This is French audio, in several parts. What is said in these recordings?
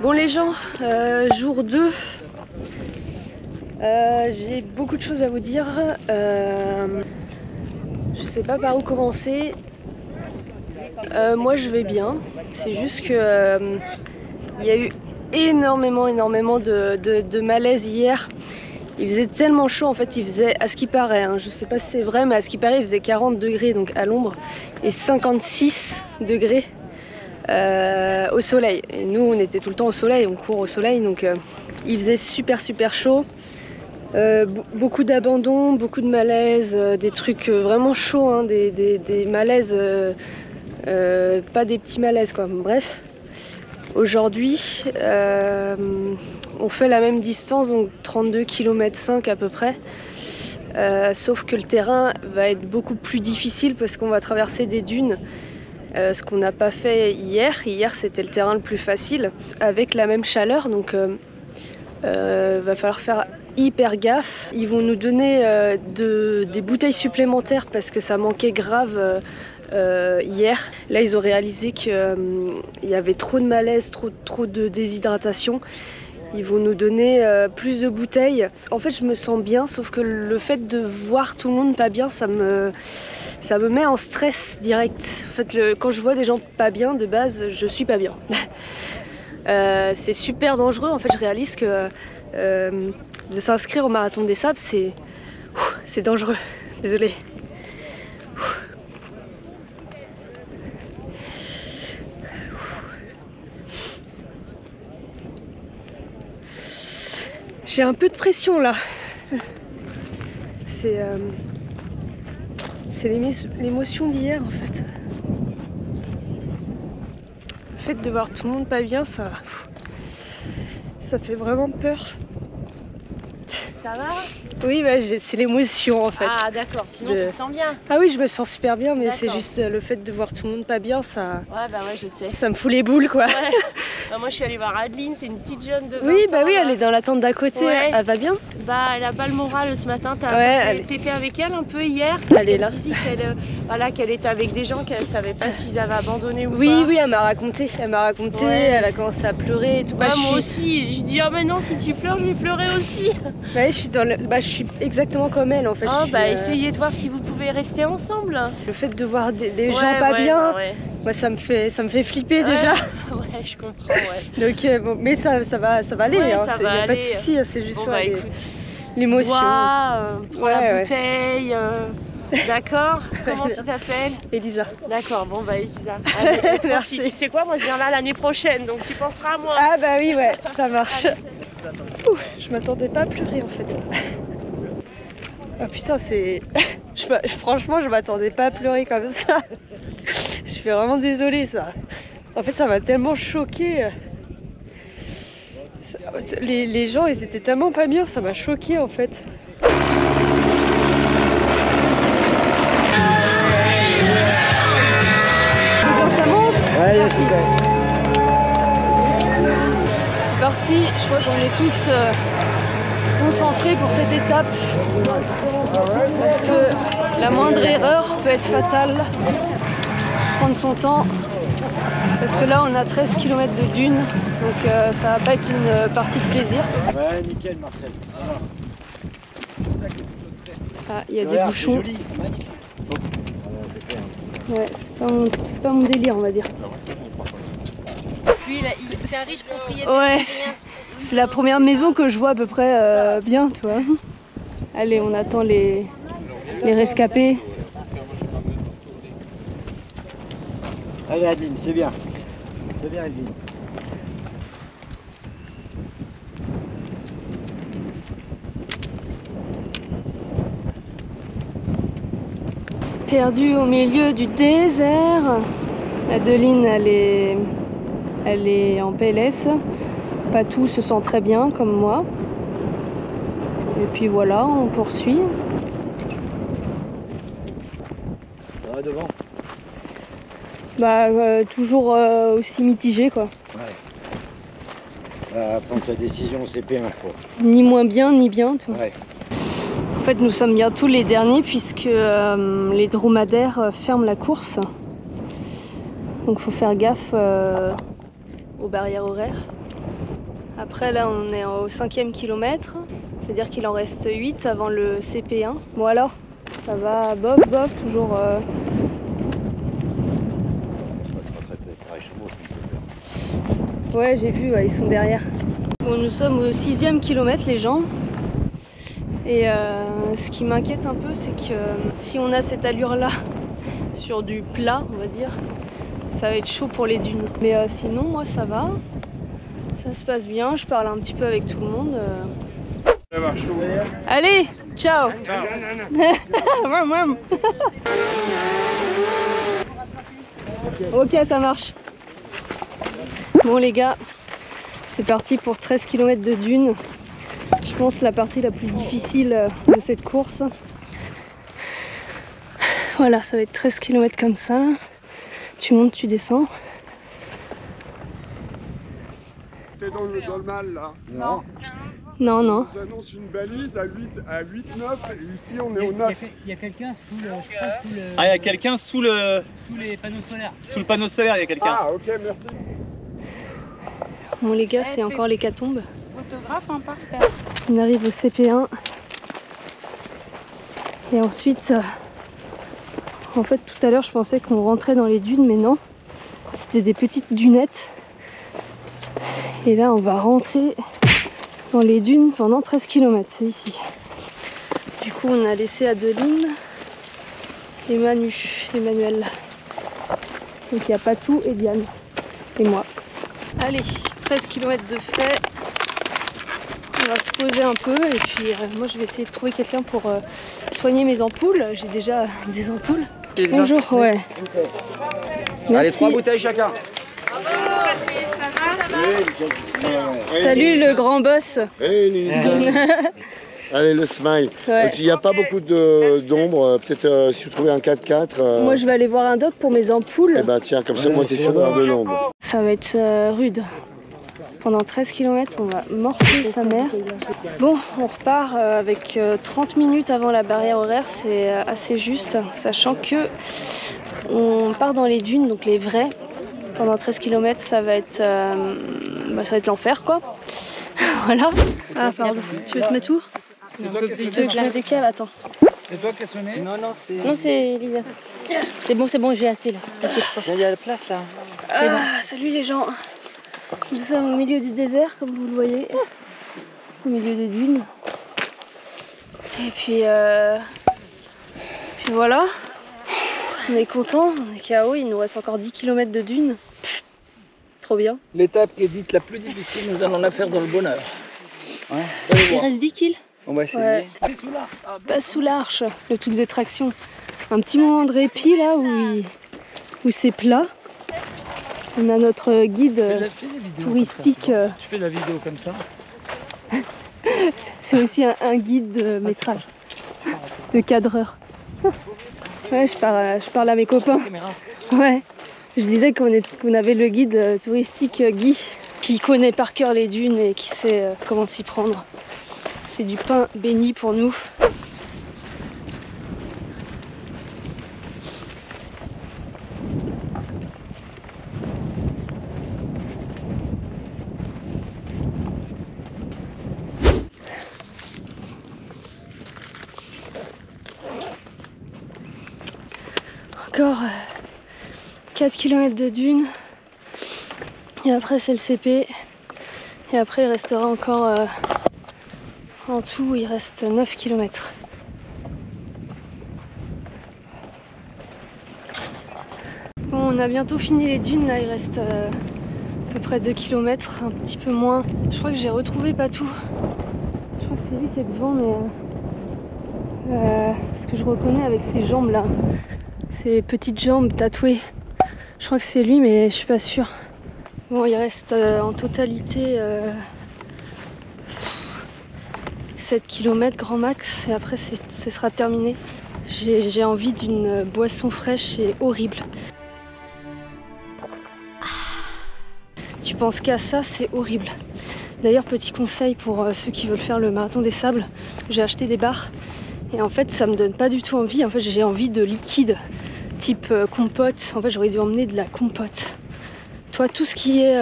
Bon les gens, jour 2, j'ai beaucoup de choses à vous dire. Je sais pas par où commencer. Moi je vais bien, c'est juste que il y a eu énormément de malaise hier. Il faisait tellement chaud en fait, il faisait, à ce qui paraît, hein, je sais pas si c'est vrai, mais à ce qui paraît il faisait 40 degrés donc à l'ombre et 56 degrés au soleil. Et nous on était tout le temps au soleil, on court au soleil donc il faisait super chaud. Beaucoup d'abandon, beaucoup de malaise, des trucs vraiment chauds, hein, des malaises, pas des petits malaises quoi, bref. Aujourd'hui, on fait la même distance, donc 32,5 km à peu près. Sauf que le terrain va être beaucoup plus difficile parce qu'on va traverser des dunes. Ce qu'on n'a pas fait hier. Hier, c'était le terrain le plus facile avec la même chaleur. Donc, va falloir faire hyper gaffe. Ils vont nous donner des bouteilles supplémentaires parce que ça manquait grave. Hier, là ils ont réalisé qu'il y avait trop de malaise, trop de déshydratation. Ils vont nous donner plus de bouteilles. En fait je me sens bien, sauf que le fait de voir tout le monde pas bien, ça me met en stress direct. En fait quand je vois des gens pas bien, de base je suis pas bien. C'est super dangereux. En fait je réalise que de s'inscrire au marathon des sables c'est dangereux. Désolée. J'ai un peu de pression là. C'est l'émotion d'hier en fait. Le fait de voir tout le monde pas bien, ça fait vraiment peur. Ça va? Oui, bah, c'est l'émotion en fait. Ah d'accord, sinon tu te sens bien. Ah oui, je me sens super bien, mais c'est juste le fait de voir tout le monde pas bien, ça... Ouais, bah ouais, je sais. Ça me fout les boules quoi. Ouais. Bah, moi je suis allée voir Adeline, c'est une petite jeune de 20 oui, bah ans, oui, elle est dans la tente d'à côté, ouais. Elle va bien? Bah elle a pas le moral ce matin, t'étais avec elle un peu hier? Elle est là. Qu'elle était avec des gens qu'elle savait pas s'ils avaient abandonné ou pas. Oui, elle m'a raconté, ouais. Elle a commencé à pleurer et tout. Bah, moi aussi, je dis ah mais non, si tu pleures, je vais pleurer aussi. Ouais, je suis exactement comme elle en fait. Oh bah essayez de voir si vous pouvez rester ensemble. Le fait de voir des gens pas bien, moi ça me fait flipper déjà. Ouais, je comprends, ouais. Donc bon, mais ça va aller, ouais, hein, ça va pas de souci, c'est juste l'émotion. Prends la bouteille. D'accord. Comment tu t'appelles? Elisa. D'accord, bon bah Elisa. Allez, merci. Tu sais quoi, moi je viens là l'année prochaine, donc tu penseras à moi. Ah bah oui, ouais, ça marche. Ouh, je m'attendais pas à pleurer en fait. Oh putain, franchement, je m'attendais pas à pleurer comme ça. Je suis vraiment désolée, ça. En fait, ça m'a tellement choquée. Les gens, ils étaient tellement pas bien, ça m'a choquée en fait. Ouais, c'est parti, je crois qu'on est tous concentrés pour cette étape parce que la moindre erreur peut être fatale. Prendre son temps parce que là on a 13 km de dunes donc ça va pas être une partie de plaisir. Ouais, nickel Marcel. Ah, il y a des bouchons. Ouais, c'est pas mon délire on va dire. Lui, c'est un riche propriétaire. Ouais, c'est la première maison que je vois à peu près bien, tu vois. Allez, on attend les rescapés. Allez Adeline, c'est bien. C'est bien Adeline. Perdue au milieu du désert. Adeline, elle est en PLS. Patou se sent très bien comme moi. Et puis voilà, on poursuit. Ça va devant? Bah toujours aussi mitigé quoi. Ouais. Prendre sa décision au CP1 quoi. Ni moins bien ni bien. Tu vois. Ouais. En fait nous sommes bientôt les derniers puisque les dromadaires ferment la course. Donc faut faire gaffe aux barrières horaires. Après là on est au 5e kilomètre, c'est-à-dire qu'il en reste 8 avant le CP1. Bon alors, ça va bof, toujours... Ouais, j'ai vu, ouais, ils sont derrière. Bon, nous sommes au 6e kilomètre les gens. Et ce qui m'inquiète un peu, c'est que si on a cette allure-là sur du plat, on va dire, ça va être chaud pour les dunes. Mais sinon, moi, ça va. Ça se passe bien, je parle un petit peu avec tout le monde. Ça va chaud. Allez, ciao. Ok, ça marche. Bon les gars, c'est parti pour 13 km de dunes. Je pense la partie la plus difficile de cette course. Voilà, ça va être 13 km comme ça. Là. Tu montes, tu descends. T'es dans le mal là? Non. Non, non. On nous annonce une balise à 8, 9 et ici on est au 9. Il y a quelqu'un sous le, je crois, sous le... Ah, il y a quelqu'un sous le... Sous les panneaux solaires. Sous le panneau solaire, il y a quelqu'un. Ah, ok, merci. Bon les gars, c'est encore l'hécatombe. Photographe, hein, parfait. On arrive au CP1. Et ensuite, en fait tout à l'heure je pensais qu'on rentrait dans les dunes, mais non. C'était des petites dunettes. Et là on va rentrer dans les dunes pendant 13 km, c'est ici. Du coup on a laissé Adeline et Emmanuel. Donc il y a Patou et Diane et moi. Allez, 13 km de fait. On va se poser un peu et puis moi je vais essayer de trouver quelqu'un pour soigner mes ampoules. J'ai déjà des ampoules. Bonjour, ouais. Merci. Allez, 3 bouteilles chacun. Salut le grand boss. Hey Lisa. Allez, le smile. Ouais. Il n'y a pas beaucoup d'ombre. Peut-être si vous trouvez un 4x4. Moi je vais aller voir un doc pour mes ampoules. Eh ben tiens, comme ça moi t'es sûr d'avoir de l'ombre. Ça va être rude. Pendant 13 km, on va morfler sa mère. Bon, on repart avec 30 minutes avant la barrière horaire, c'est assez juste, sachant que on part dans les dunes, donc les vraies. Pendant 13 km, ça va être l'enfer, quoi. Voilà. Ah, pardon. Tu veux te mettre où? Tu veux que je la décale? Attends. C'est toi qui as sonné? Non, c'est Elisa. C'est bon, j'ai assez là. T'inquiète pas. Il y a la place là. Ah, salut les gens. Nous sommes au milieu du désert, comme vous le voyez. Au milieu des dunes. Et puis voilà. On est content, on est KO, il nous reste encore 10 km de dunes. Pff, trop bien. L'étape qui est dite la plus difficile, nous allons la faire dans le bonheur. Ouais. Il reste 10 kills. On va essayer. Ouais. C'est sous là. Pas sous l'arche, le truc de traction. Un petit moment de répit là où c'est plat. On a notre guide touristique. Je fais la vidéo comme ça. C'est aussi un guide de métrage, de cadreur. Ouais, je parle à mes copains. Ouais. Je disais qu'on avait le guide touristique Guy, qui connaît par cœur les dunes et qui sait comment s'y prendre. C'est du pain béni pour nous. Encore 4 km de dunes et après c'est le CP et après il restera encore en tout il reste 9 km. Bon, on a bientôt fini les dunes, là il reste à peu près 2 km, un petit peu moins. Je crois que j'ai retrouvé Patou. Je crois que c'est lui qui est devant, mais parce que je reconnais avec ses jambes là. Ces petites jambes tatouées. Je crois que c'est lui, mais je suis pas sûre. Bon, il reste en totalité 7 km grand max et après ce sera terminé. J'ai envie d'une boisson fraîche et horrible. Tu penses qu'à ça, c'est horrible. D'ailleurs, petit conseil pour ceux qui veulent faire le marathon des sables, j'ai acheté des barres. Et en fait, ça me donne pas du tout envie. En fait, j'ai envie de liquide, type compote. En fait, j'aurais dû emmener de la compote. Toi, tout ce qui est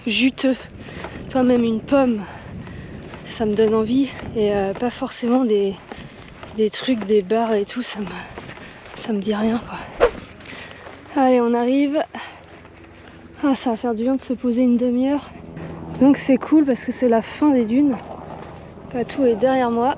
juteux, toi même une pomme, ça me donne envie. Et pas forcément des trucs, des bars et tout, ça me dit rien quoi. Allez, on arrive. Ah, ça va faire du bien de se poser une demi-heure. Donc c'est cool parce que c'est la fin des dunes. Patou est derrière moi.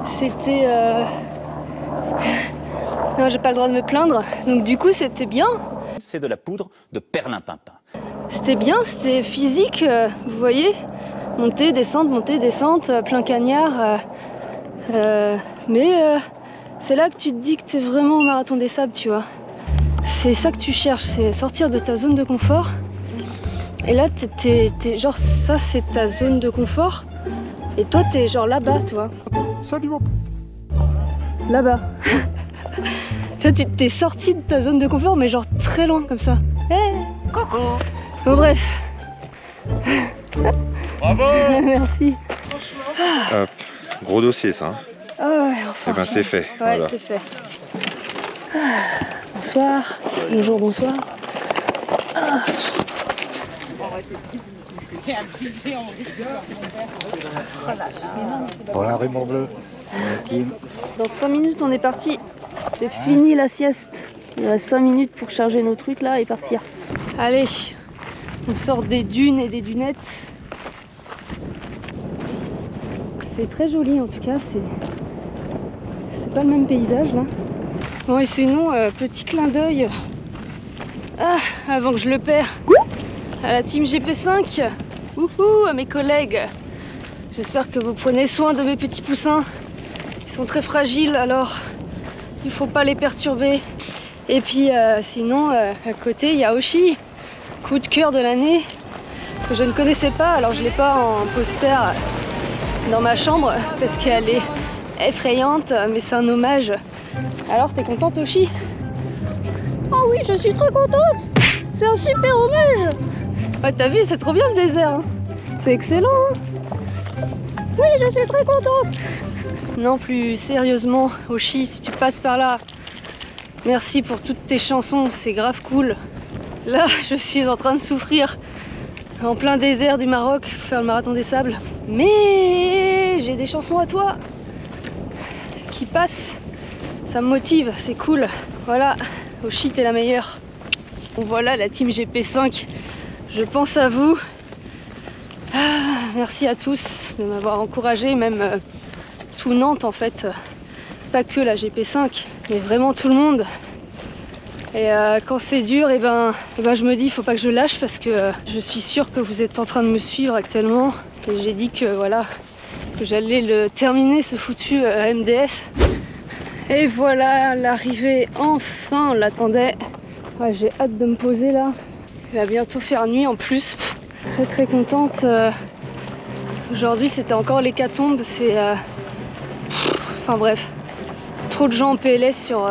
C'était... Non, j'ai pas le droit de me plaindre. Donc du coup, c'était bien. C'est de la poudre de perlimpinpin. C'était bien, c'était physique, vous voyez. Montée, descente, plein cagnard. Mais c'est là que tu te dis que t'es vraiment au marathon des sables, tu vois. C'est ça que tu cherches, c'est sortir de ta zone de confort. Et là, t'es genre, ça c'est ta zone de confort. Et toi, t'es genre là-bas, tu vois. Salut mon pote. Là-bas. Toi, tu t'es sorti de ta zone de confort, mais genre très loin, comme ça. Hey. Coucou. Bon, bref. Bravo. Merci. Hop, gros dossier ça. Hein. Ah ouais, enfin. Eh ben c'est fait. Ouais, Voilà. c'est fait. Bonsoir. Bonjour, bonsoir. Ah. Voilà, Raymond Bleu. Kim. Dans 5 minutes, on est parti. C'est fini la sieste. Il reste 5 minutes pour charger nos trucs là et partir. Allez, on sort des dunes et des dunettes. C'est très joli en tout cas. C'est pas le même paysage là. Bon, et sinon, petit clin d'œil. Ah, avant que je le perds. À la team GP5. Wouhou, à mes collègues. J'espère que vous prenez soin de mes petits poussins. Ils sont très fragiles, alors il faut pas les perturber. Et puis sinon, à côté, il y a Oshi, coup de cœur de l'année, que je ne connaissais pas. Alors je l'ai pas en poster dans ma chambre parce qu'elle est effrayante, mais c'est un hommage. Alors t'es contente, Oshi? Oh oui, je suis trop contente. C'est un super hommage. Ouais, t'as vu, c'est trop bien le désert. Hein. C'est excellent. Hein. Oui, je suis très contente. Non, plus sérieusement, Oshi, si tu passes par là, merci pour toutes tes chansons, c'est grave cool. Là, je suis en train de souffrir en plein désert du Maroc pour faire le marathon des sables. Mais j'ai des chansons à toi qui passent. Ça me motive, c'est cool. Voilà, Oshi, t'es la meilleure. Bon, voilà la team GP5. Je pense à vous. Ah, merci à tous de m'avoir encouragé, même tout Nantes en fait. Pas que la GP5, mais vraiment tout le monde. Et quand c'est dur, et ben je me dis il faut pas que je lâche parce que je suis sûre que vous êtes en train de me suivre actuellement. Et j'ai dit que voilà, que j'allais le terminer ce foutu MDS. Et voilà l'arrivée, enfin on l'attendait. Ouais, j'ai hâte de me poser là. Il va bientôt faire nuit en plus. Très très contente. Aujourd'hui c'était encore l'hécatombe. C'est enfin bref, trop de gens en PLS sur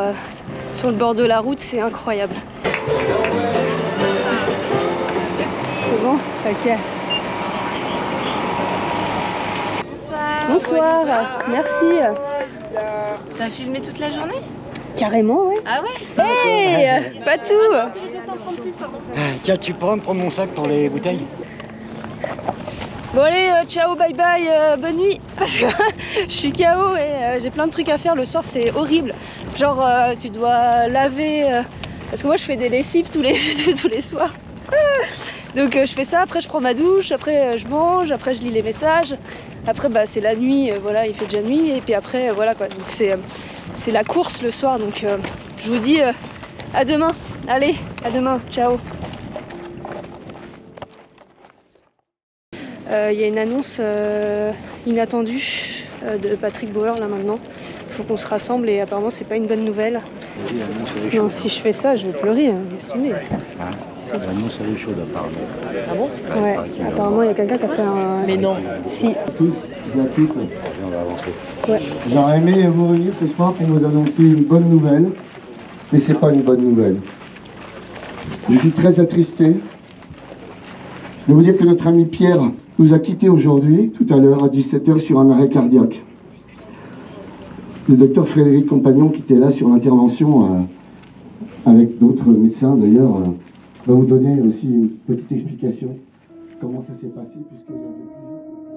le bord de la route, c'est incroyable. C'est bon? Ok. Bonsoir. Bonsoir. Merci. T'as filmé toute la journée? Carrément, ouais. Ah ouais? Hey, Patou. Tiens, tu pourras me prendre mon sac pour les bouteilles? Bon allez, ciao, bye bye, bonne nuit. Parce que je suis KO et j'ai plein de trucs à faire le soir, c'est horrible. Genre tu dois laver, parce que moi je fais des lessives tous les soirs. Donc je fais ça, après je prends ma douche, après je mange, après je lis les messages. Après bah, c'est la nuit, voilà, il fait déjà nuit. Et puis après voilà quoi, donc c'est la course le soir. Donc je vous dis à demain. Allez, à demain, ciao. Il y a une annonce inattendue de Patrick Bauer là maintenant. Il faut qu'on se rassemble et apparemment c'est pas une bonne nouvelle. Non, si je fais ça, je vais pleurer, hein. Laisse tomber. L'annonce elle est chaude apparemment. Ah bon? Ouais, apparemment il y a quelqu'un qui a fait un... Mais non. Si. Tous, on va avancer. Ouais. J'aurais aimé vous réunir ce soir pour vous annoncer une bonne nouvelle, mais c'est pas une bonne nouvelle. Je suis très attristé de vous dire que notre ami Pierre nous a quittés aujourd'hui, tout à l'heure, à 17 h sur un arrêt cardiaque. Le docteur Frédéric Compagnon, qui était là sur l'intervention, avec d'autres médecins d'ailleurs, va vous donner aussi une petite explication comment ça s'est passé, puisqu'il y avait plusieurs...